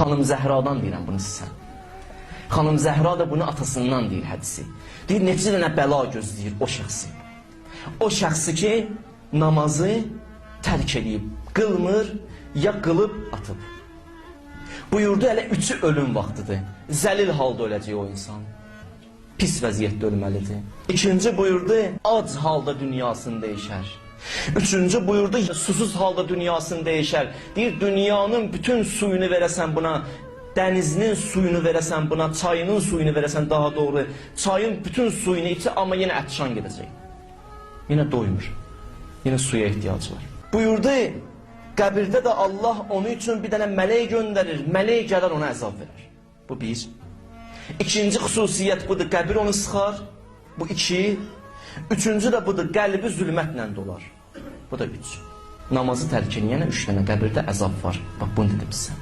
Xanım Zəhradan deyirəm bunu sizə. Xanım Zəhra da bunu atasından deyir hədisi. Deyir, neçə dənə bəla gözləyir o şəxsi. O şəxsi ki, namazı tərk edib, qılmır, ya qılıb atıb. Buyurdu, hələ 3-ü ölüm vaxtıdır. Zəlil halda öləcək o insan. Pis vəziyyətdə ölməlidir. İkinci buyurdu, ac halda dünyasını dəyişər. Üçüncü buyurdu, susuz halda dünyasını dəyişər. Deyir, dünyanın bütün suyunu verəsən buna, dənizinin suyunu verəsən buna, çayının suyunu verəsən daha doğru. Çayın bütün suyunu içə, amma yenə ətşan gedəcək. Yenə doymur. Yenə suya ehtiyacı var. Buyurdu, qəbirdə də Allah onun üçün bir dənə mələk göndərir. Mələk gələr ona əzab verir. Bu bir. İkinci xüsusiyyət budur, qəbir onu sıxar. Bu iki. Üçüncü də budur, qəlbi zülmətlə dolar. Bu da üç. Namazı tərk edənə 3 dənə qəbirdə əzab var. Bax, bunu dedim sizə.